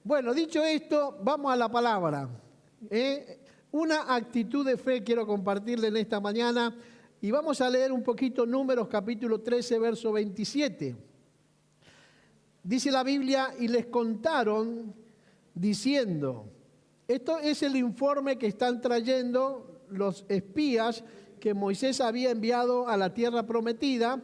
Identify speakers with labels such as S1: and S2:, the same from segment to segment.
S1: Bueno, dicho esto, vamos a la palabra. Una actitud de fe quiero compartirle en esta mañana y vamos a leer un poquito Números capítulo 13, verso 27. Dice la Biblia, y les contaron diciendo, esto es el informe que están trayendo los espías que Moisés había enviado a la tierra prometida.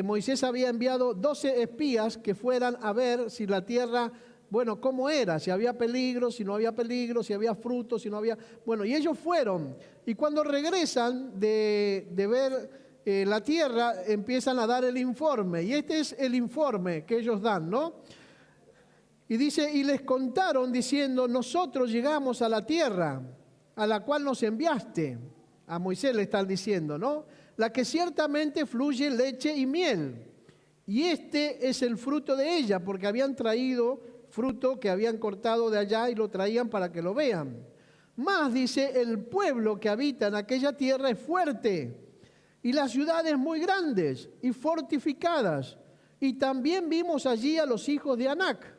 S1: Moisés había enviado 12 espías que fueran a ver si la tierra, bueno, cómo era, si había peligro, si no había peligro, si había frutos, si no había... Bueno, y ellos fueron, y cuando regresan de ver la tierra, empiezan a dar el informe, y este es el informe que ellos dan, ¿no? Y dice, y les contaron diciendo, nosotros llegamos a la tierra a la cual nos enviaste. A Moisés le están diciendo, ¿no? La que ciertamente fluye leche y miel. Y este es el fruto de ella, porque habían traído fruto que habían cortado de allá y lo traían para que lo vean. Más dice, el pueblo que habita en aquella tierra es fuerte, y las ciudades muy grandes y fortificadas. Y también vimos allí a los hijos de Anac.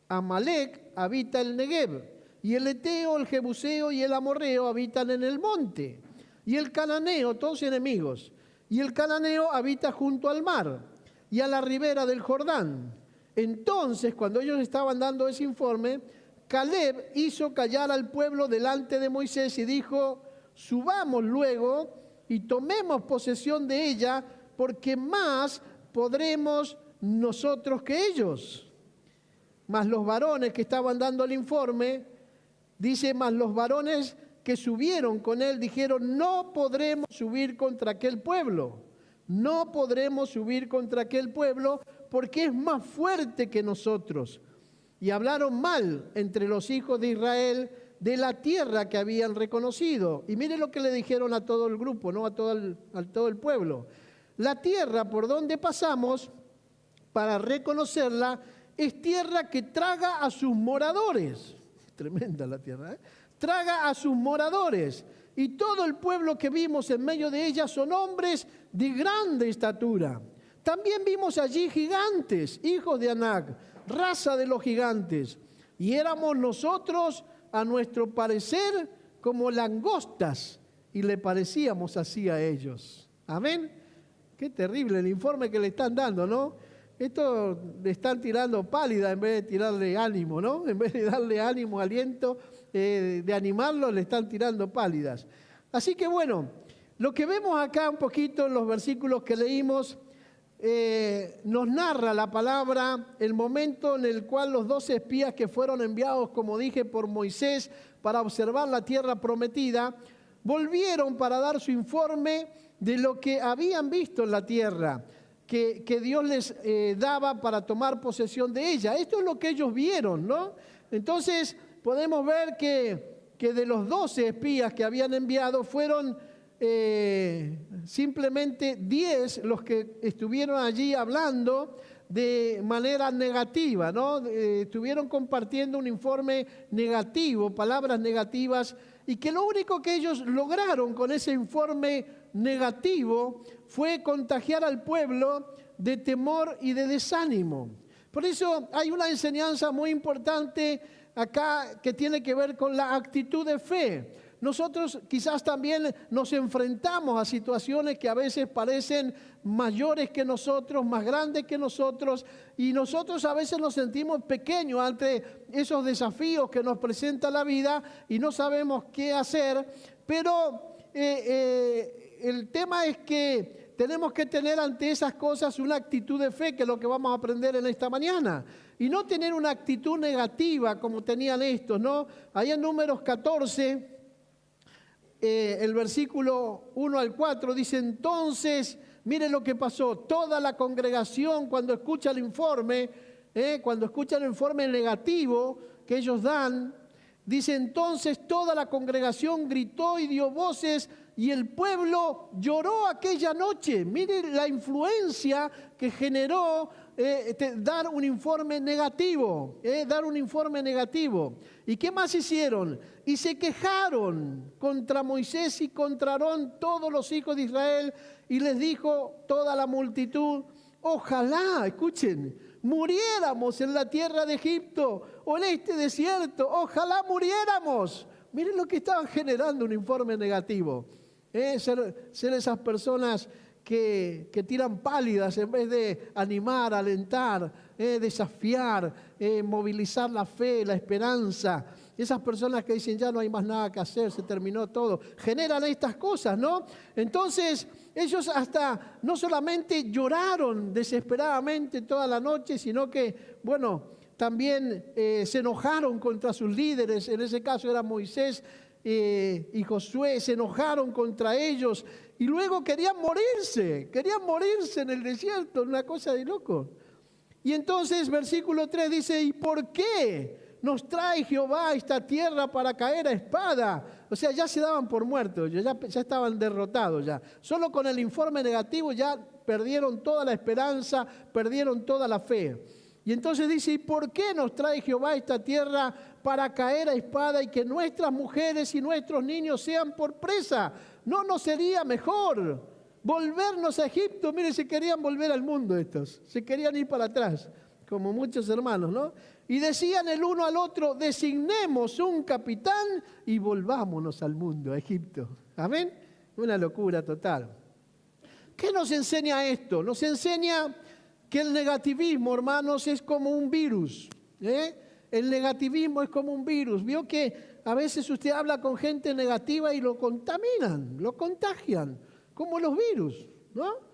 S1: Amalec habita el Negev, y el Eteo, el Jebuseo y el Amorreo habitan en el monte. Y el cananeo, todos enemigos, y el cananeo habita junto al mar y a la ribera del Jordán. Entonces, cuando ellos estaban dando ese informe, Caleb hizo callar al pueblo delante de Moisés y dijo, subamos luego y tomemos posesión de ella, porque más podremos nosotros que ellos. Mas los varones que estaban dando el informe, dice, mas los varones que subieron con él dijeron, no podremos subir contra aquel pueblo, no podremos subir contra aquel pueblo porque es más fuerte que nosotros. Y hablaron mal entre los hijos de Israel de la tierra que habían reconocido. Y mire lo que le dijeron a todo el grupo, ¿no? a todo el pueblo. La tierra por donde pasamos para reconocerla es tierra que traga a sus moradores. Tremenda la tierra, ¿eh? Traga a sus moradores, y todo el pueblo que vimos en medio de ella son hombres de grande estatura. También vimos allí gigantes, hijos de Anac, raza de los gigantes, y éramos nosotros, a nuestro parecer, como langostas, y le parecíamos así a ellos. Amén. Qué terrible el informe que le están dando, ¿no? Esto le están tirando pálida en vez de tirarle ánimo, ¿no? En vez de darle ánimo, aliento, de animarlo, le están tirando pálidas. Así que bueno, lo que vemos acá un poquito en los versículos que leímos, nos narra la palabra el momento en el cual los 12 espías que fueron enviados, como dije, por Moisés para observar la tierra prometida, volvieron para dar su informe de lo que habían visto en la tierra, que Dios les daba para tomar posesión de ella. Esto es lo que ellos vieron, ¿no? Entonces podemos ver que de los 12 espías que habían enviado fueron simplemente 10 los que estuvieron allí hablando de manera negativa, ¿no? Estuvieron compartiendo un informe negativo, palabras negativas, y que lo único que ellos lograron con ese informe negativo fue contagiar al pueblo de temor y de desánimo. Por eso hay una enseñanza muy importante acá que tiene que ver con la actitud de fe. Nosotros quizás también nos enfrentamos a situaciones que a veces parecen mayores que nosotros, más grandes que nosotros, y nosotros a veces nos sentimos pequeños ante esos desafíos que nos presenta la vida y no sabemos qué hacer, pero el tema es que tenemos que tener ante esas cosas una actitud de fe, que es lo que vamos a aprender en esta mañana, y no tener una actitud negativa como tenían estos, ¿no? Ahí en Números 14, el versículo 1 al 4 dice, entonces, miren lo que pasó, toda la congregación cuando escucha el informe negativo que ellos dan, dice, entonces toda la congregación gritó y dio voces, y el pueblo lloró aquella noche. Miren la influencia que generó dar un informe negativo, ¿Y qué más hicieron? Y se quejaron contra Moisés y contra Aarón todos los hijos de Israel, y les dijo toda la multitud, ojalá, escuchen, muriéramos en la tierra de Egipto o en este desierto, ojalá muriéramos. Miren lo que estaban generando, un informe negativo. Ser esas personas que tiran pálidas en vez de animar, alentar, desafiar, movilizar la fe, la esperanza. Esas personas que dicen ya no hay más nada que hacer, se terminó todo, generan estas cosas, ¿no? Entonces ellos hasta no solamente lloraron desesperadamente toda la noche, sino que, bueno, también se enojaron contra sus líderes. En ese caso era Moisés y Josué, se enojaron contra ellos y luego querían morirse en el desierto, una cosa de loco. Y entonces versículo 3 dice, ¿y por qué nos trae Jehová a esta tierra para caer a espada? O sea, ya se daban por muertos, ya estaban derrotados ya. Solo con el informe negativo ya perdieron toda la esperanza, perdieron toda la fe. Y entonces dice, ¿y por qué nos trae Jehová a esta tierra para caer a espada y que nuestras mujeres y nuestros niños sean por presa? ¿No nos sería mejor volvernos a Egipto? Miren, se querían volver al mundo estos, se querían ir para atrás, como muchos hermanos, ¿no? Y decían el uno al otro, designemos un capitán y volvámonos al mundo, a Egipto. ¿Amén? Una locura total. ¿Qué nos enseña esto? Nos enseña que el negativismo, hermanos, es como un virus. El negativismo es como un virus. Vio que a veces usted habla con gente negativa y lo contaminan, lo contagian, como los virus, ¿no?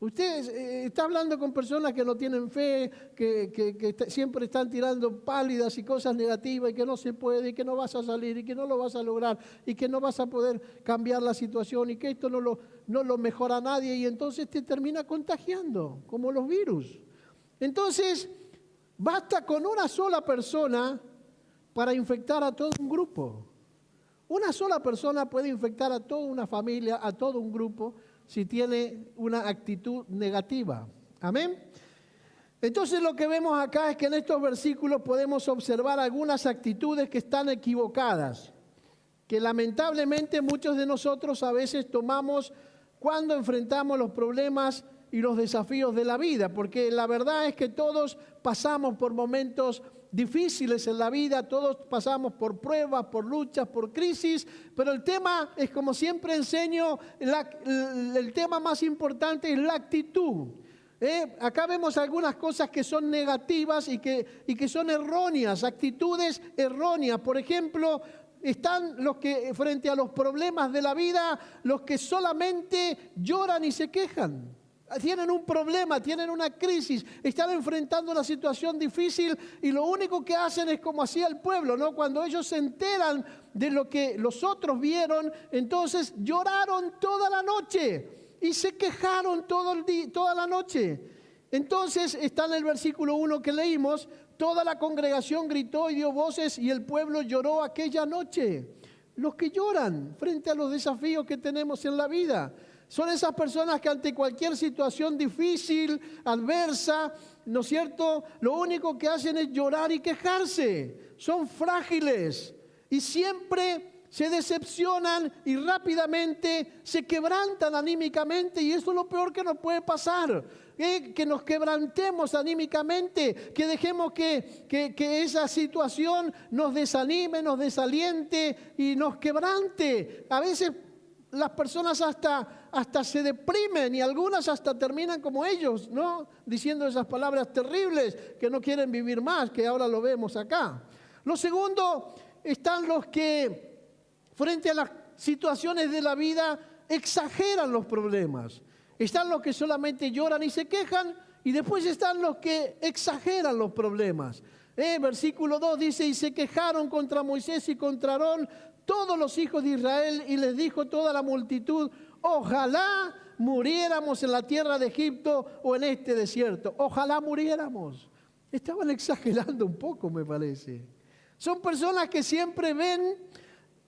S1: Usted está hablando con personas que no tienen fe, que siempre están tirando pálidas y cosas negativas y que no se puede, y que no vas a salir, y que no lo vas a lograr, y que no vas a poder cambiar la situación, y que esto no lo mejora a nadie, y entonces te termina contagiando, como los virus. Entonces, basta con una sola persona para infectar a todo un grupo. Una sola persona puede infectar a toda una familia, a todo un grupo, si tiene una actitud negativa. Amén. Entonces lo que vemos acá es que en estos versículos podemos observar algunas actitudes que están equivocadas, que lamentablemente muchos de nosotros a veces tomamos cuando enfrentamos los problemas y los desafíos de la vida, porque la verdad es que todos pasamos por momentos difíciles en la vida, todos pasamos por pruebas, por luchas, por crisis, pero el tema es, como siempre enseño, el tema más importante es la actitud. Acá vemos algunas cosas que son negativas y que son erróneas, actitudes erróneas. Por ejemplo, están los que frente a los problemas de la vida, los que solamente lloran y se quejan. Tienen un problema, tienen una crisis, están enfrentando una situación difícil y lo único que hacen es como hacía el pueblo, ¿no? Cuando ellos se enteran de lo que los otros vieron, entonces lloraron toda la noche y se quejaron toda la noche. Entonces está en el versículo 1 que leímos, toda la congregación gritó y dio voces y el pueblo lloró aquella noche. Los que lloran frente a los desafíos que tenemos en la vida son esas personas que ante cualquier situación difícil, adversa, ¿no es cierto?, lo único que hacen es llorar y quejarse. Son frágiles y siempre se decepcionan y rápidamente se quebrantan anímicamente, y eso es lo peor que nos puede pasar. Que nos quebrantemos anímicamente, que dejemos que esa situación nos desanime, nos desaliente y nos quebrante. A veces las personas hasta se deprimen y algunas hasta terminan como ellos, ¿no? Diciendo esas palabras terribles, que no quieren vivir más, que ahora lo vemos acá. Lo segundo, están los que frente a las situaciones de la vida exageran los problemas. Están los que solamente lloran y se quejan, y después están los que exageran los problemas. Versículo 2 dice, y se quejaron contra Moisés y contra Aarón todos los hijos de Israel, y les dijo toda la multitud, ojalá muriéramos en la tierra de Egipto o en este desierto. Ojalá muriéramos. Estaban exagerando un poco, me parece. Son personas que siempre ven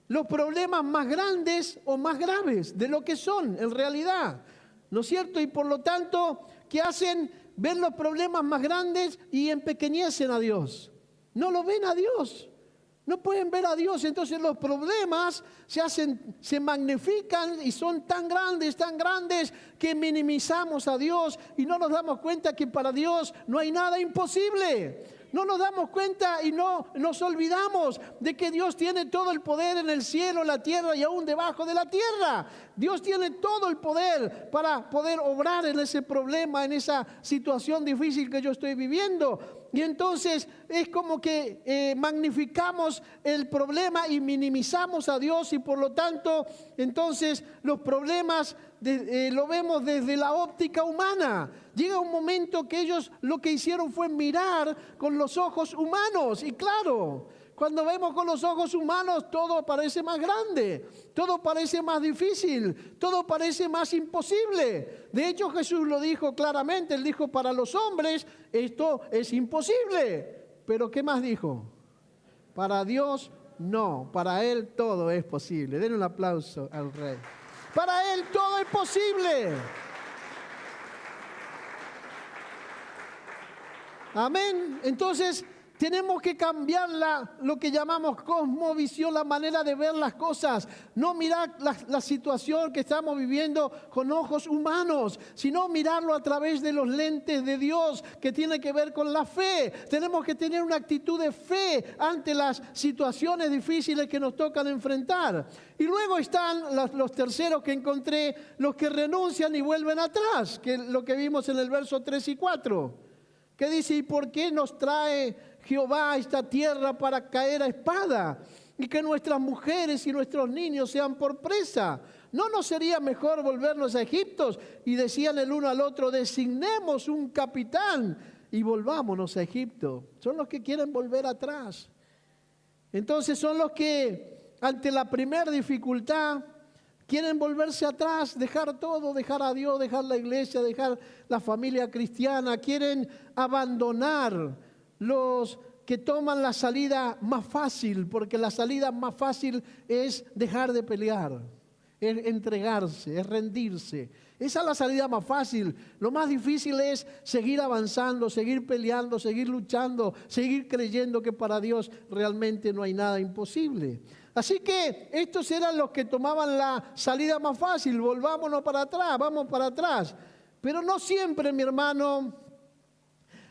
S1: los problemas más grandes o más graves de lo que son en realidad, ¿no es cierto? Y por lo tanto, ¿qué hacen? Ven los problemas más grandes y empequeñecen a Dios. No lo ven a Dios. No pueden ver a Dios, entonces los problemas se magnifican y son tan grandes que minimizamos a Dios y no nos damos cuenta que para Dios no hay nada imposible. No nos damos cuenta y no nos olvidamos de que Dios tiene todo el poder en el cielo, en la tierra y aún debajo de la tierra. Dios tiene todo el poder para poder obrar en ese problema, en esa situación difícil que yo estoy viviendo. Y entonces es como que magnificamos el problema y minimizamos a Dios y por lo tanto entonces los problemas lo vemos desde la óptica humana. Llega un momento que ellos lo que hicieron fue mirar con los ojos humanos y claro, cuando vemos con los ojos humanos todo parece más grande, todo parece más difícil, todo parece más imposible. De hecho Jesús lo dijo claramente, Él dijo para los hombres esto es imposible, pero ¿qué más dijo? Para Dios no, para Él todo es posible. Den un aplauso al Rey. Para Él todo es posible. Amén. Entonces tenemos que cambiar lo que llamamos cosmovisión, la manera de ver las cosas. No mirar la situación que estamos viviendo con ojos humanos, sino mirarlo a través de los lentes de Dios, que tiene que ver con la fe. Tenemos que tener una actitud de fe ante las situaciones difíciles que nos tocan enfrentar. Y luego están los terceros que encontré, los que renuncian y vuelven atrás, que es lo que vimos en el verso 3 y 4. Que dice, ¿y por qué nos trae Jehová a esta tierra para caer a espada? Y que nuestras mujeres y nuestros niños sean por presa. ¿No nos sería mejor volvernos a Egipto? Y decían el uno al otro, designemos un capitán y volvámonos a Egipto. Son los que quieren volver atrás. Entonces son los que ante la primera dificultad quieren volverse atrás, dejar todo, dejar a Dios, dejar la iglesia, dejar la familia cristiana. Quieren abandonar los que toman la salida más fácil, porque la salida más fácil es dejar de pelear, es entregarse, es rendirse. Esa es la salida más fácil. Lo más difícil es seguir avanzando, seguir peleando, seguir luchando, seguir creyendo que para Dios realmente no hay nada imposible. Así que estos eran los que tomaban la salida más fácil. Volvámonos para atrás, vamos para atrás. Pero no siempre, mi hermano,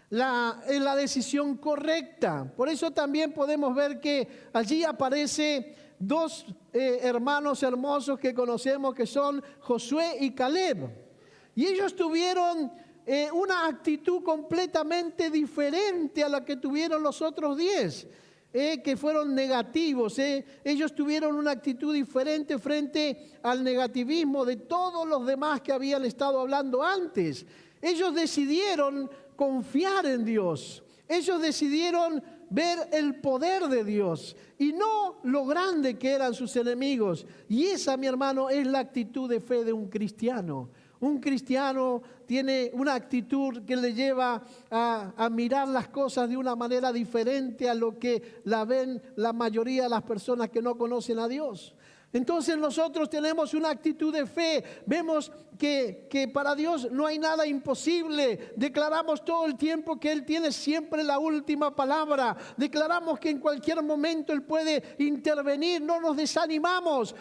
S1: es la decisión correcta. Por eso también podemos ver que allí aparece dos hermanos hermosos que conocemos que son Josué y Caleb. Y ellos tuvieron una actitud completamente diferente a la que tuvieron los otros 10. Que fueron negativos. Ellos tuvieron una actitud diferente frente al negativismo de todos los demás que habían estado hablando antes. Ellos decidieron confiar en Dios. Ellos decidieron ver el poder de Dios y no lo grande que eran sus enemigos. Y esa, mi hermano, es la actitud de fe de un cristiano. Un cristiano tiene una actitud que le lleva a mirar las cosas de una manera diferente a lo que la ven la mayoría de las personas que no conocen a Dios. Entonces nosotros tenemos una actitud de fe, vemos que para Dios no hay nada imposible, declaramos todo el tiempo que Él tiene siempre la última palabra, declaramos que en cualquier momento Él puede intervenir, no nos desanimamos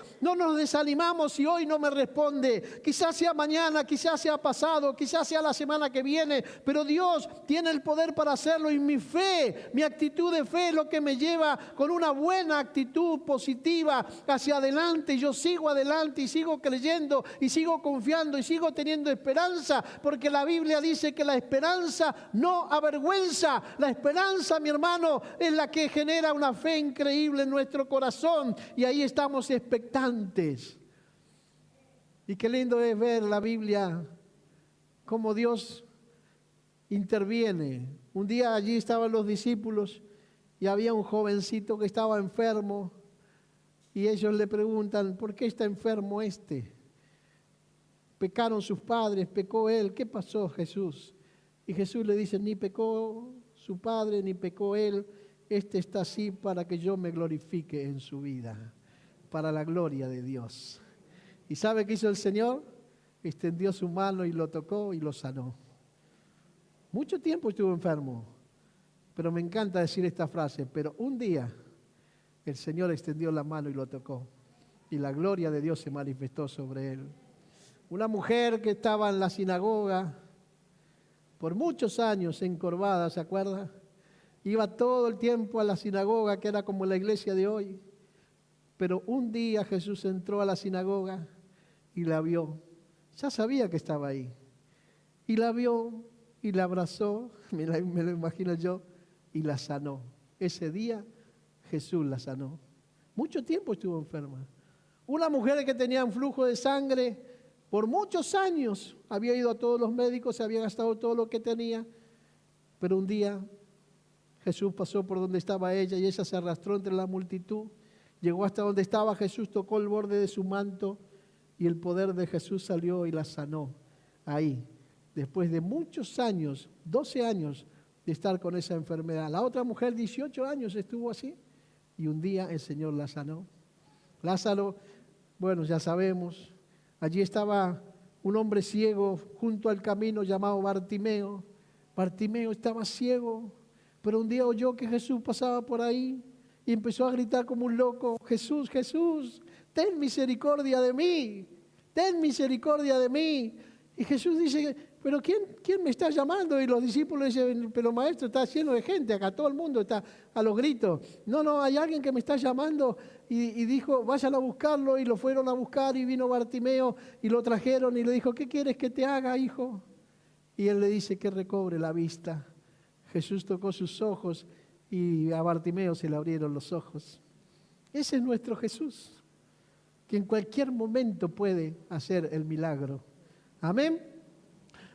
S1: si hoy no me responde, quizás sea mañana, quizás sea pasado, quizás sea la semana que viene, pero Dios tiene el poder para hacerlo y mi fe, mi actitud de fe es lo que me lleva con una buena actitud positiva hacia adelante. Yo sigo adelante y sigo creyendo y sigo confiando y sigo teniendo esperanza, porque la Biblia dice que la esperanza no avergüenza. La esperanza, mi hermano, es la que genera una fe increíble en nuestro corazón y ahí estamos expectantes. Y qué lindo es ver la Biblia, cómo Dios interviene. Un día allí estaban los discípulos y había un jovencito que estaba enfermo. Y ellos le preguntan, ¿por qué está enfermo este? Pecaron sus padres, pecó él. ¿Qué pasó, Jesús? Y Jesús le dice, ni pecó su padre, ni pecó él. Este está así para que yo me glorifique en su vida, para la gloria de Dios. ¿Y sabe qué hizo el Señor? Extendió su mano y lo tocó y lo sanó. Mucho tiempo estuvo enfermo, pero me encanta decir esta frase, pero un día el Señor extendió la mano y lo tocó. Y la gloria de Dios se manifestó sobre él. Una mujer que estaba en la sinagoga por muchos años encorvada, ¿se acuerda? Iba todo el tiempo a la sinagoga, que era como la iglesia de hoy. Pero un día Jesús entró a la sinagoga y la vio. Ya sabía que estaba ahí. Y la vio y la abrazó, me lo imagino yo, y la sanó. Ese día Jesús la sanó. Mucho tiempo estuvo enferma. Una mujer que tenía un flujo de sangre por muchos años, había ido a todos los médicos, se había gastado todo lo que tenía, pero un día Jesús pasó por donde estaba ella y ella se arrastró entre la multitud, llegó hasta donde estaba Jesús, tocó el borde de su manto y el poder de Jesús salió y la sanó ahí, después de muchos años, 12 años de estar con esa enfermedad. La otra mujer 18 años estuvo así y un día el Señor la sanó. Lázaro, bueno, ya sabemos, allí estaba un hombre ciego junto al camino llamado Bartimeo. Bartimeo estaba ciego, pero un día oyó que Jesús pasaba por ahí y empezó a gritar como un loco: Jesús, Jesús, ten misericordia de mí, ten misericordia de mí. Y Jesús dice: ¿pero quién me está llamando? Y los discípulos dicen: pero maestro, está lleno de gente acá, todo el mundo está a los gritos. No, hay alguien que me está llamando. Y dijo: vayan a buscarlo, y lo fueron a buscar, y vino Bartimeo, y lo trajeron, y le dijo: ¿qué quieres que te haga, hijo? Y él le dice que recobre la vista. Jesús tocó sus ojos, y a Bartimeo se le abrieron los ojos. Ese es nuestro Jesús, que en cualquier momento puede hacer el milagro. Amén.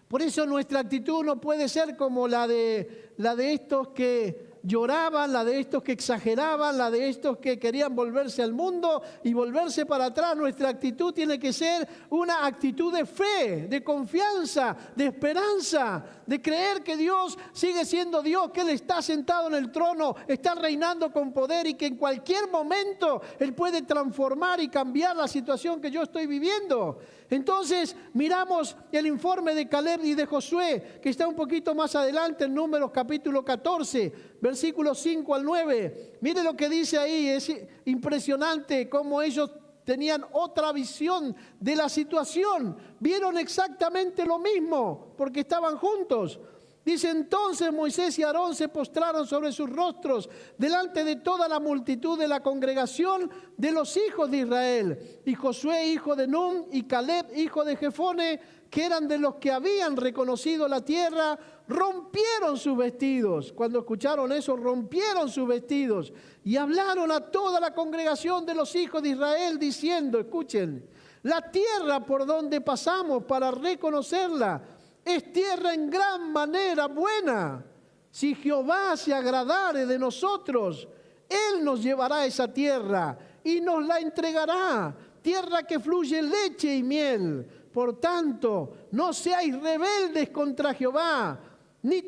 S1: Por eso nuestra actitud no puede ser como la de estos que lloraban, la de estos que exageraban, la de estos que querían volverse al mundo y volverse para atrás. Nuestra actitud tiene que ser una actitud de fe, de confianza, de esperanza, de creer que Dios sigue siendo Dios, que Él está sentado en el trono, está reinando con poder y que en cualquier momento Él puede transformar y cambiar la situación que yo estoy viviendo. Entonces miramos el informe de Caleb y de Josué, que está un poquito más adelante en Números capítulo 14, versículos 5 al 9. Mire lo que dice ahí, es impresionante cómo ellos tenían otra visión de la situación. Vieron exactamente lo mismo, porque estaban juntos. Dice: entonces Moisés y Aarón se postraron sobre sus rostros delante de toda la multitud de la congregación de los hijos de Israel. Y Josué, hijo de Nun, y Caleb, hijo de Jefone, que eran de los que habían reconocido la tierra, rompieron sus vestidos. Cuando escucharon eso, rompieron sus vestidos y hablaron a toda la congregación de los hijos de Israel diciendo: escuchen, la tierra por donde pasamos para reconocerla es tierra en gran manera buena. Si Jehová se agradare de nosotros, Él nos llevará a esa tierra y nos la entregará, tierra que fluye leche y miel. Por tanto, no seáis rebeldes contra Jehová, ni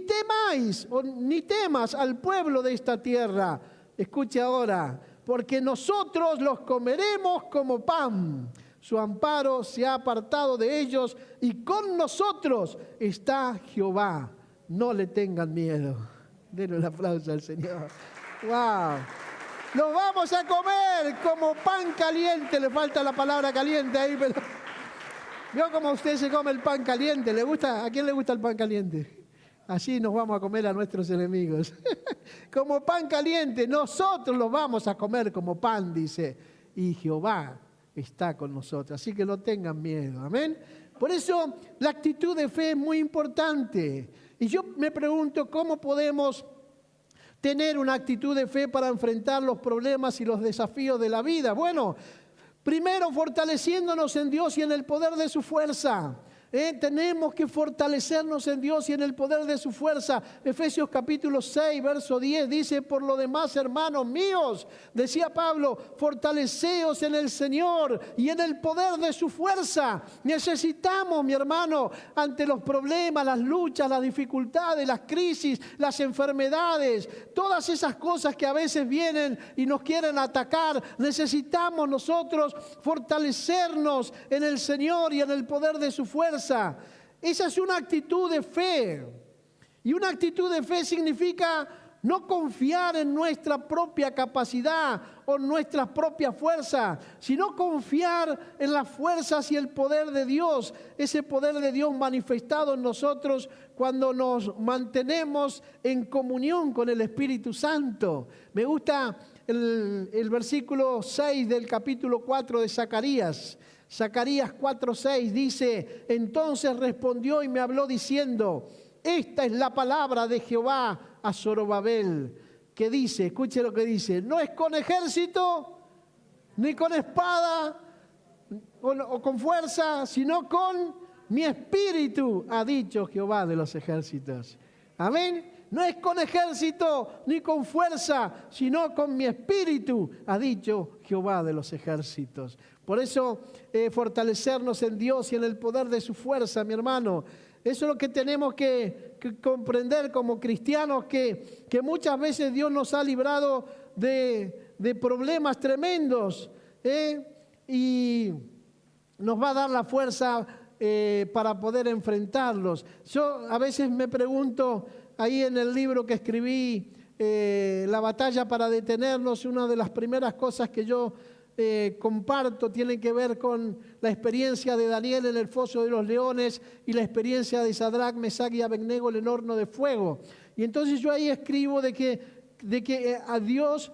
S1: temas al pueblo de esta tierra. Escuche ahora: porque nosotros los comeremos como pan. Su amparo se ha apartado de ellos y con nosotros está Jehová. No le tengan miedo. Denle un aplauso al Señor. ¡Wow! Los vamos a comer como pan caliente. Le falta la palabra caliente ahí, pero ¿vio cómo usted se come el pan caliente? ¿Le gusta? ¿A quién le gusta el pan caliente? Así nos vamos a comer a nuestros enemigos. Como pan caliente, nosotros los vamos a comer como pan, dice. Y Jehová está con nosotros, así que no tengan miedo, amén. Por eso la actitud de fe es muy importante. Y yo me pregunto: ¿cómo podemos tener una actitud de fe para enfrentar los problemas y los desafíos de la vida? Bueno, primero fortaleciéndonos en Dios y en el poder de su fuerza. Tenemos que fortalecernos en Dios y en el poder de su fuerza. Efesios capítulo 6, verso 10 dice: por lo demás, hermanos míos, decía Pablo, fortaleceos en el Señor y en el poder de su fuerza. Necesitamos, mi hermano, ante los problemas, las luchas, las dificultades, las crisis, las enfermedades, todas esas cosas que a veces vienen y nos quieren atacar, necesitamos nosotros fortalecernos en el Señor y en el poder de su fuerza. Esa es una actitud de fe. Y una actitud de fe significa No confiar en nuestra propia capacidad o nuestras propias fuerzas, sino confiar en las fuerzas y el poder de Dios, ese poder de Dios manifestado en nosotros cuando nos mantenemos en comunión con el Espíritu Santo. Me gusta el versículo 6 del capítulo 4 de Zacarías. Zacarías 4:6 dice: entonces respondió y me habló diciendo, esta es la palabra de Jehová a Zorobabel, que dice, escuche lo que dice, no es con ejército, ni con espada o con fuerza, sino con mi espíritu, ha dicho Jehová de los ejércitos. Amén. No es con ejército ni con fuerza, sino con mi espíritu, ha dicho Jehová de los ejércitos. Por eso, fortalecernos en Dios y en el poder de su fuerza, mi hermano. Eso es lo que tenemos que comprender como cristianos, que muchas veces Dios nos ha librado de problemas tremendos, y nos va a dar la fuerza para poder enfrentarlos. Yo a veces me pregunto, ahí en el libro que escribí, La batalla para detenernos, una de las primeras cosas que yo comparto tiene que ver con la experiencia de Daniel en el foso de los leones y la experiencia de Sadrac, Mesach y Abednego en el horno de fuego. Y entonces yo ahí escribo de que a Dios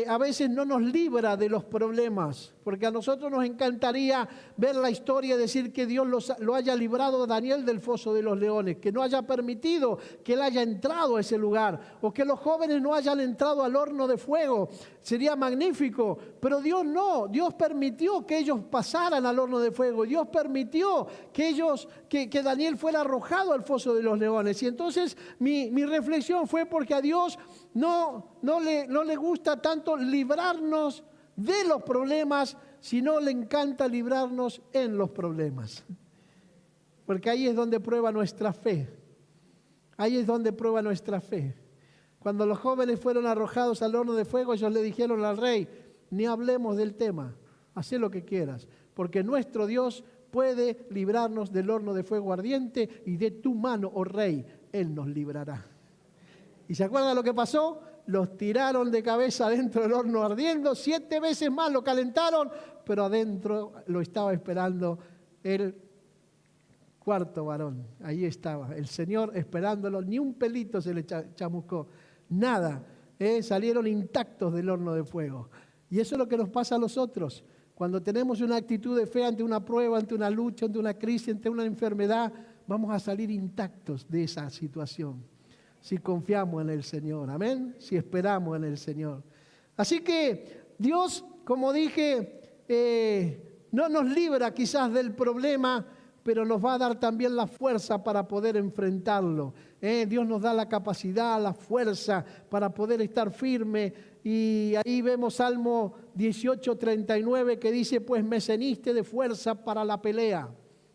S1: a veces no nos libra de los problemas, porque a nosotros nos encantaría ver la historia y decir que Dios lo haya librado a Daniel del foso de los leones, que no haya permitido que él haya entrado a ese lugar, o que los jóvenes no hayan entrado al horno de fuego. Sería magnífico, pero Dios no. Dios permitió que ellos pasaran al horno de fuego. Dios permitió que Daniel fuera arrojado al foso de los leones. Y entonces mi reflexión fue porque a Dios no le gusta tanto librarnos de los problemas, sino le encanta librarnos en los problemas. Porque ahí es donde prueba nuestra fe. Ahí es donde prueba nuestra fe. Cuando los jóvenes fueron arrojados al horno de fuego, ellos le dijeron al rey, ni hablemos del tema, haz lo que quieras, porque nuestro Dios puede librarnos del horno de fuego ardiente y de tu mano, oh rey, Él nos librará. ¿Y se acuerdan lo que pasó? Los tiraron de cabeza dentro del horno ardiendo, 7 veces más lo calentaron, pero adentro lo estaba esperando el cuarto varón. Ahí estaba, el Señor esperándolo, ni un pelito se le chamuscó, nada, salieron intactos del horno de fuego. Y eso es lo que nos pasa a nosotros. Cuando tenemos una actitud de fe ante una prueba, ante una lucha, ante una crisis, ante una enfermedad, vamos a salir intactos de esa situación. Si confiamos en el Señor, amén, si esperamos en el Señor. Así que Dios, como dije, no nos libra quizás del problema, pero nos va a dar también la fuerza para poder enfrentarlo. Dios nos da la capacidad, la fuerza para poder estar firme. Y ahí vemos Salmo 18:39 que dice, pues me ceniste de fuerza para la pelea.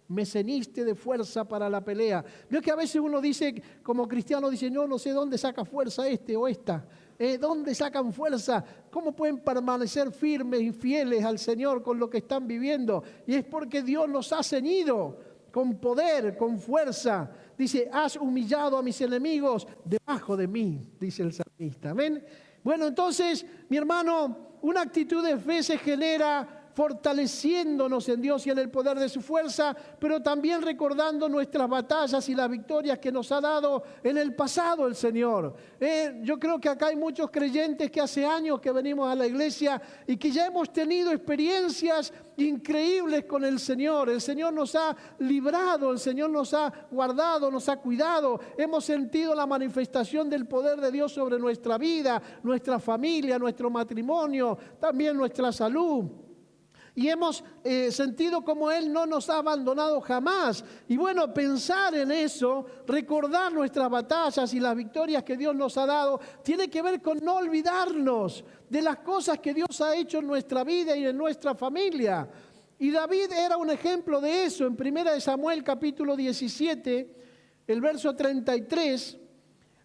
S1: Me ceniste de fuerza para la pelea. Veo que a veces uno dice, como cristiano, dice, no sé dónde saca fuerza este o esta. ¿Dónde sacan fuerza? ¿Cómo pueden permanecer firmes y fieles al Señor con lo que están viviendo? Y es porque Dios nos ha ceñido con poder, con fuerza. Dice, has humillado a mis enemigos debajo de mí, dice el salmista. ¿Ven? Bueno, entonces, mi hermano, una actitud de fe se genera fortaleciéndonos en Dios y en el poder de su fuerza, pero también recordando nuestras batallas y las victorias que nos ha dado en el pasado el Señor. Yo creo que acá hay muchos creyentes que hace años que venimos a la iglesia y que ya hemos tenido experiencias increíbles con el Señor. El Señor nos ha librado, el Señor nos ha guardado, nos ha cuidado. Hemos sentido la manifestación del poder de Dios sobre nuestra vida, nuestra familia, nuestro matrimonio, también nuestra salud. Y hemos sentido como Él no nos ha abandonado jamás. Y bueno, pensar en eso, recordar nuestras batallas y las victorias que Dios nos ha dado, tiene que ver con no olvidarnos de las cosas que Dios ha hecho en nuestra vida y en nuestra familia. Y David era un ejemplo de eso. En 1 Samuel capítulo 17, el verso 33,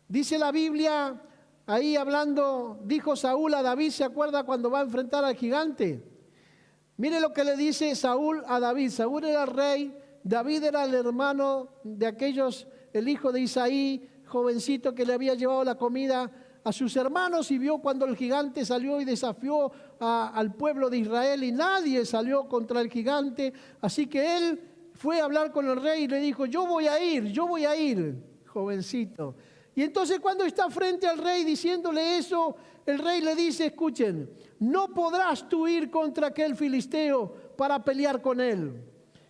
S1: dice la Biblia, ahí hablando, dijo Saúl a David, ¿se acuerda cuando va a enfrentar al gigante? Mire lo que le dice Saúl a David. Saúl era el rey, David era el hermano de aquellos, el hijo de Isaí, jovencito que le había llevado la comida a sus hermanos y vio cuando el gigante salió y desafió al pueblo de Israel y nadie salió contra el gigante. Así que él fue a hablar con el rey y le dijo, yo voy a ir, jovencito. Y entonces cuando está frente al rey diciéndole eso, el rey le dice, escuchen, no podrás tú ir contra aquel filisteo para pelear con él,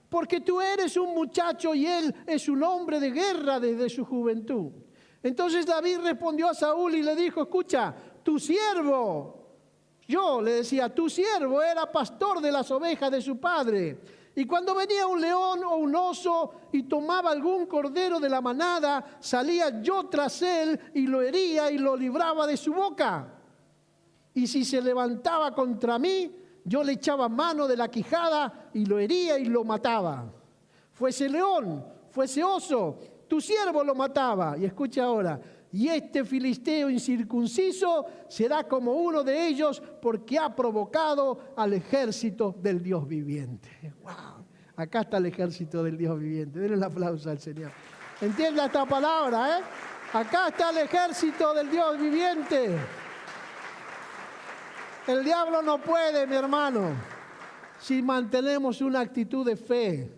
S1: porque tú eres un muchacho y él es un hombre de guerra desde su juventud. Entonces David respondió a Saúl y le dijo, escucha, tu siervo, yo le decía, tu siervo era pastor de las ovejas de su padre. Y cuando venía un león o un oso y tomaba algún cordero de la manada, salía yo tras él y lo hería y lo libraba de su boca. Y si se levantaba contra mí, yo le echaba mano de la quijada y lo hería y lo mataba. Fuese león, fuese oso, tu siervo lo mataba. Y escucha ahora, y este filisteo incircunciso será como uno de ellos porque ha provocado al ejército del Dios viviente. ¡Wow! Acá está el ejército del Dios viviente. Denle el aplauso al Señor. Entienda esta palabra, ¿eh? Acá está el ejército del Dios viviente. El diablo no puede, mi hermano, si mantenemos una actitud de fe.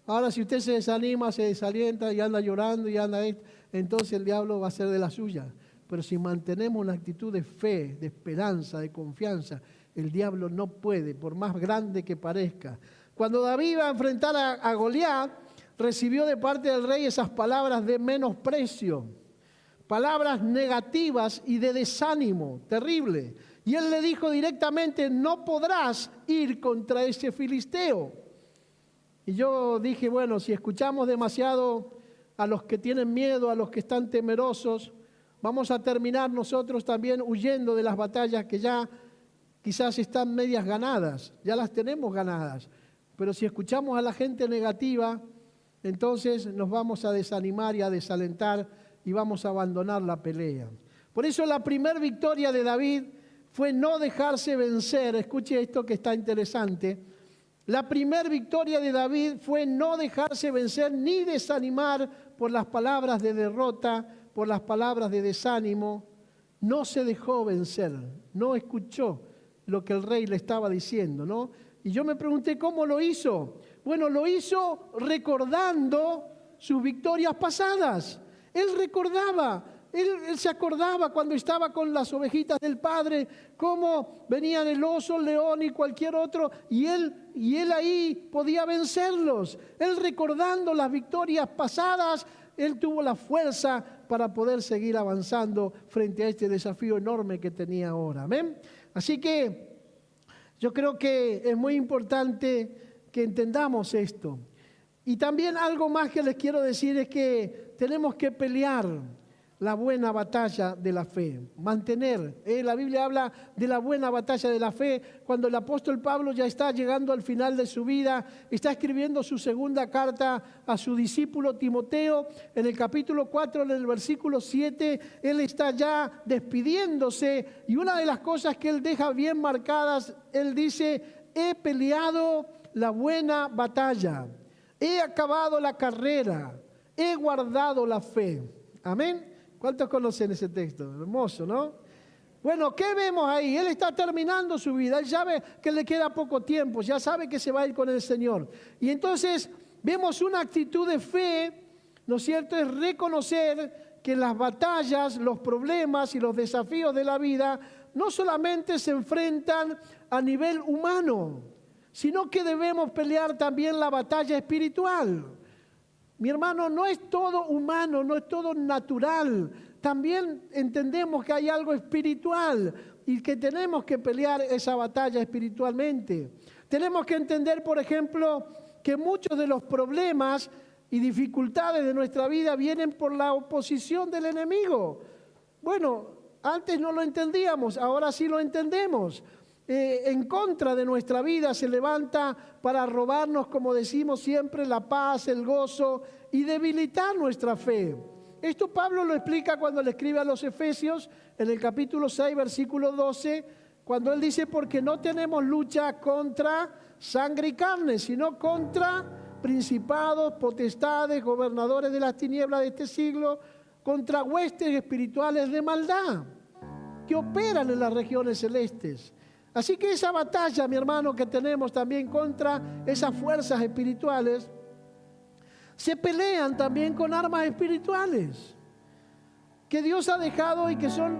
S1: Ahora, si usted se desanima, se desalienta y anda llorando y anda esto, entonces el diablo va a ser de la suya. Pero si mantenemos una actitud de fe, de esperanza, de confianza, el diablo no puede, por más grande que parezca. Cuando David iba a enfrentar a Goliat, recibió de parte del rey esas palabras de menosprecio, palabras negativas y de desánimo, terrible. Y él le dijo directamente, no podrás ir contra ese filisteo. Y yo dije, bueno, si escuchamos demasiado a los que tienen miedo, a los que están temerosos, vamos a terminar nosotros también huyendo de las batallas que ya quizás están medias ganadas, ya las tenemos ganadas. Pero si escuchamos a la gente negativa, entonces nos vamos a desanimar y a desalentar y vamos a abandonar la pelea. Por eso la primera victoria de David fue no dejarse vencer. Escuche esto que está interesante. La primera victoria de David fue no dejarse vencer ni desanimar por las palabras de derrota, por las palabras de desánimo. No se dejó vencer, no escuchó lo que el rey le estaba diciendo, ¿no? Y yo me pregunté, ¿cómo lo hizo? Bueno, lo hizo recordando sus victorias pasadas. Él recordaba. Él se acordaba cuando estaba con las ovejitas del padre, cómo venían el oso, el león y cualquier otro, y él ahí podía vencerlos. Él recordando las victorias pasadas, él tuvo la fuerza para poder seguir avanzando frente a este desafío enorme que tenía ahora. ¿Amén? Así que yo creo que es muy importante que entendamos esto. Y también algo más que les quiero decir es que tenemos que pelear la buena batalla de la fe, mantener. La Biblia habla de la buena batalla de la fe cuando el apóstol Pablo ya está llegando al final de su vida, está escribiendo su segunda carta a su discípulo Timoteo. En el capítulo 4, en el versículo 7, él está ya despidiéndose y una de las cosas que él deja bien marcadas, él dice, he peleado la buena batalla, he acabado la carrera, he guardado la fe. Amén. ¿Cuántos conocen ese texto? Hermoso, ¿no? Bueno, ¿qué vemos ahí? Él está terminando su vida, él sabe que le queda poco tiempo, ya sabe que se va a ir con el Señor. Y entonces vemos una actitud de fe, ¿no es cierto? Es reconocer que las batallas, los problemas y los desafíos de la vida no solamente se enfrentan a nivel humano, sino que debemos pelear también la batalla espiritual. Mi hermano, no es todo humano, no es todo natural. También entendemos que hay algo espiritual y que tenemos que pelear esa batalla espiritualmente. Tenemos que entender, por ejemplo, que muchos de los problemas y dificultades de nuestra vida vienen por la oposición del enemigo. Bueno, antes no lo entendíamos, ahora sí lo entendemos. En contra de nuestra vida se levanta para robarnos, como decimos siempre, la paz, el gozo y debilitar nuestra fe. Esto Pablo lo explica cuando le escribe a los Efesios en el capítulo 6, versículo 12, cuando él dice, porque no tenemos lucha contra sangre y carne, sino contra principados, potestades, gobernadores de las tinieblas de este siglo, contra huestes espirituales de maldad que operan en las regiones celestes. Así que esa batalla, mi hermano, que tenemos también contra esas fuerzas espirituales, se pelean también con armas espirituales que Dios ha dejado y que son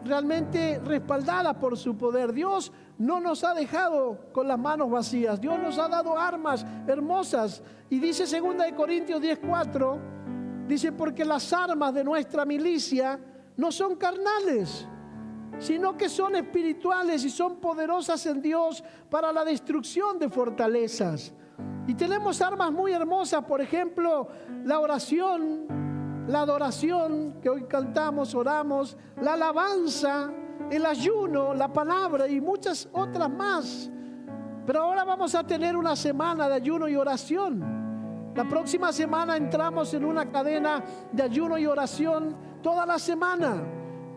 S1: realmente respaldadas por su poder. Dios no nos ha dejado con las manos vacías. Dios nos ha dado armas hermosas. Y dice 2 Corintios 10:4, dice, porque las armas de nuestra milicia no son carnales, sino que son espirituales y son poderosas en Dios para la destrucción de fortalezas. Y tenemos armas muy hermosas, por ejemplo, la oración, la adoración que hoy cantamos, oramos, la alabanza, el ayuno, la palabra y muchas otras más. Pero ahora vamos a tener una semana de ayuno y oración. La próxima semana entramos en una cadena de ayuno y oración toda la semana.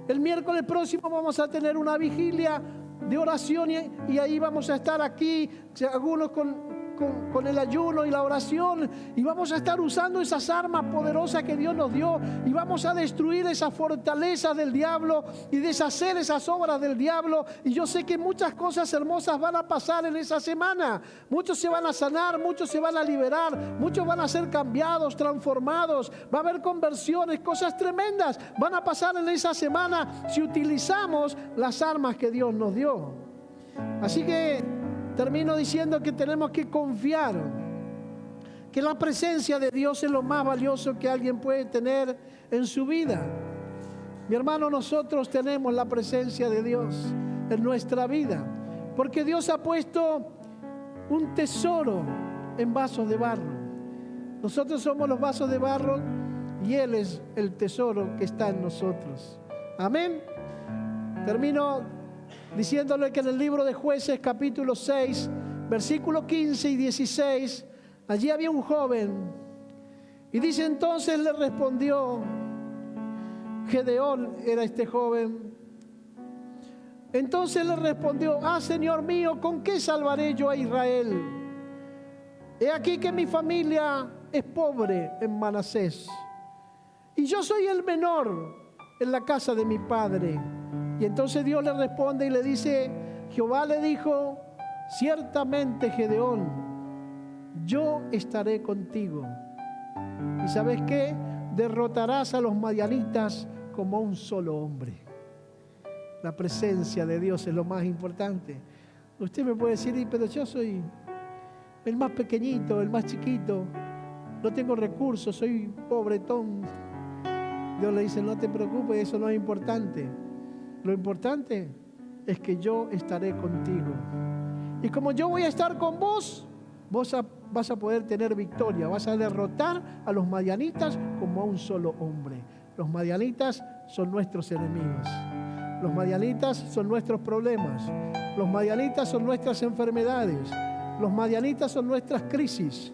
S1: El miércoles próximo vamos a tener una vigilia de oración y ahí vamos a estar aquí, algunos con el ayuno y la oración, y vamos a estar usando esas armas poderosas que Dios nos dio y vamos a destruir esas fortalezas del diablo y deshacer esas obras del diablo. Y yo sé que muchas cosas hermosas van a pasar en esa semana. Muchos se van a sanar, muchos se van a liberar, muchos van a ser cambiados, transformados, va a haber conversiones, cosas tremendas van a pasar en esa semana si utilizamos las armas que Dios nos dio. Así que termino diciendo que tenemos que confiar que la presencia de Dios es lo más valioso que alguien puede tener en su vida. Mi hermano, nosotros tenemos la presencia de Dios en nuestra vida, porque Dios ha puesto un tesoro en vasos de barro. Nosotros somos los vasos de barro y Él es el tesoro que está en nosotros. Amén. Termino diciéndole que en el libro de Jueces, capítulo 6, versículos 15 y 16, allí había un joven. Y dice, entonces le respondió, Gedeón era este joven. Entonces le respondió, Señor mío, ¿con qué salvaré yo a Israel? He aquí que mi familia es pobre en Manasés, y yo soy el menor en la casa de mi padre. Y entonces Dios le responde y le dice, Jehová le dijo, ciertamente Gedeón, yo estaré contigo. ¿Y sabes qué? Derrotarás a los madianitas como un solo hombre. La presencia de Dios es lo más importante. Usted me puede decir, pero yo soy el más pequeñito, el más chiquito, no tengo recursos, soy pobretón. Dios le dice, no te preocupes, eso no es importante. Lo importante es que yo estaré contigo. Y como yo voy a estar con vos, vas a poder tener victoria. Vas a derrotar a los madianitas como a un solo hombre. Los madianitas son nuestros enemigos. Los madianitas son nuestros problemas. Los madianitas son nuestras enfermedades. Los madianitas son nuestras crisis,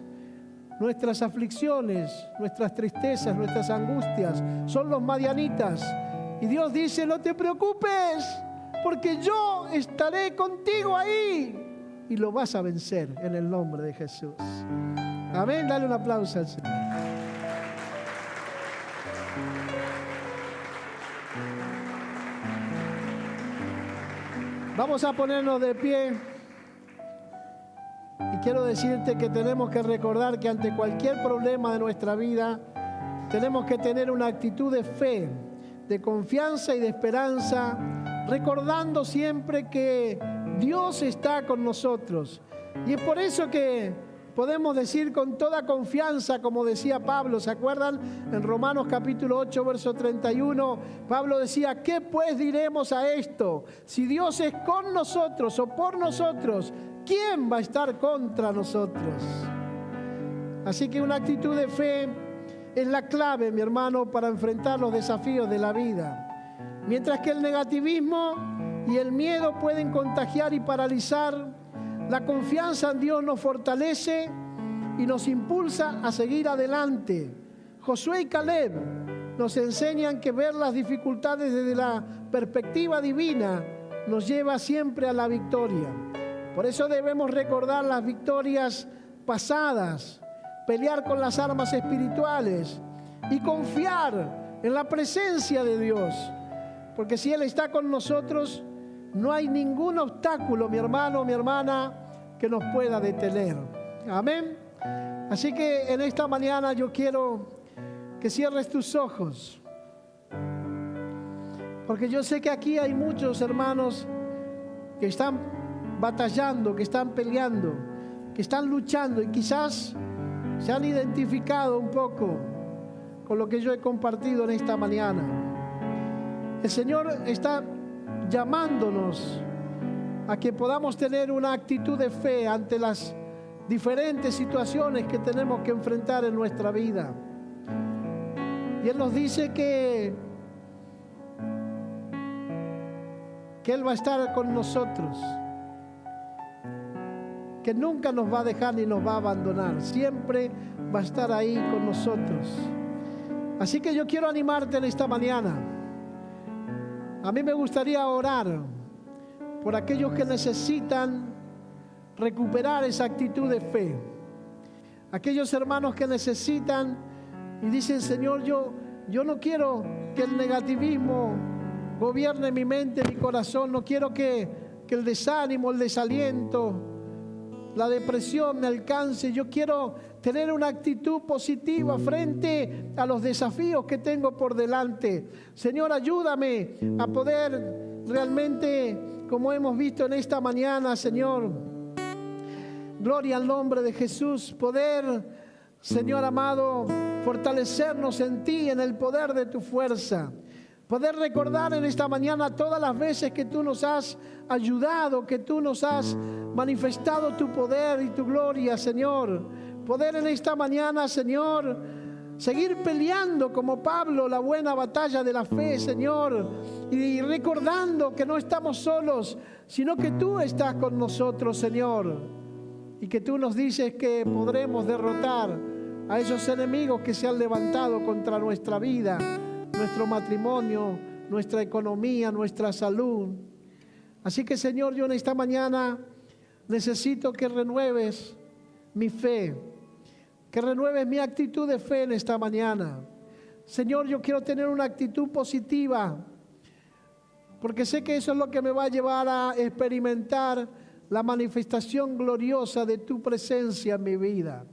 S1: nuestras aflicciones, nuestras tristezas, nuestras angustias. Son los madianitas. Y Dios dice, no te preocupes, porque yo estaré contigo ahí. Y lo vas a vencer en el nombre de Jesús. Amén, dale un aplauso al Señor. Vamos a ponernos de pie. Y quiero decirte que tenemos que recordar que ante cualquier problema de nuestra vida, tenemos que tener una actitud de fe, de confianza y de esperanza, recordando siempre que Dios está con nosotros. Y es por eso que podemos decir con toda confianza, como decía Pablo, ¿se acuerdan? En Romanos capítulo 8, verso 31, Pablo decía, ¿qué pues diremos a esto? Si Dios es con nosotros o por nosotros, ¿quién va a estar contra nosotros? Así que una actitud de fe es la clave, mi hermano, para enfrentar los desafíos de la vida. Mientras que el negativismo y el miedo pueden contagiar y paralizar, la confianza en Dios nos fortalece y nos impulsa a seguir adelante. Josué y Caleb nos enseñan que ver las dificultades desde la perspectiva divina nos lleva siempre a la victoria. Por eso debemos recordar las victorias pasadas, pelear con las armas espirituales y confiar en la presencia de Dios. Porque si Él está con nosotros, no hay ningún obstáculo, mi hermano, mi hermana, que nos pueda detener. Amén. Así que en esta mañana yo quiero que cierres tus ojos. Porque yo sé que aquí hay muchos hermanos que están batallando, que están peleando, que están luchando y quizás se han identificado un poco con lo que yo he compartido en esta mañana. El Señor está llamándonos a que podamos tener una actitud de fe ante las diferentes situaciones que tenemos que enfrentar en nuestra vida. Y Él nos dice que Él va a estar con nosotros, que nunca nos va a dejar ni nos va a abandonar, siempre va a estar ahí con nosotros. Así que yo quiero animarte en esta mañana. A mí me gustaría orar por aquellos que necesitan recuperar esa actitud de fe. Aquellos hermanos que necesitan y dicen, Señor, yo no quiero que el negativismo gobierne mi mente, mi corazón. No quiero que el desánimo, el desaliento, la depresión me alcance. Yo quiero tener una actitud positiva frente a los desafíos que tengo por delante. Señor, ayúdame a poder realmente, como hemos visto en esta mañana, Señor, gloria al nombre de Jesús, poder, Señor amado, fortalecernos en ti, en el poder de tu fuerza. Poder recordar en esta mañana todas las veces que tú nos has ayudado, que tú nos has manifestado tu poder y tu gloria, Señor. Poder en esta mañana, Señor, seguir peleando como Pablo la buena batalla de la fe, Señor. Y recordando que no estamos solos, sino que tú estás con nosotros, Señor. Y que tú nos dices que podremos derrotar a esos enemigos que se han levantado contra nuestra vida, nuestro matrimonio, nuestra economía, nuestra salud. Así que, Señor, yo en esta mañana necesito que renueves mi fe, que renueves mi actitud de fe en esta mañana. Señor, yo quiero tener una actitud positiva, porque sé que eso es lo que me va a llevar a experimentar la manifestación gloriosa de tu presencia en mi vida.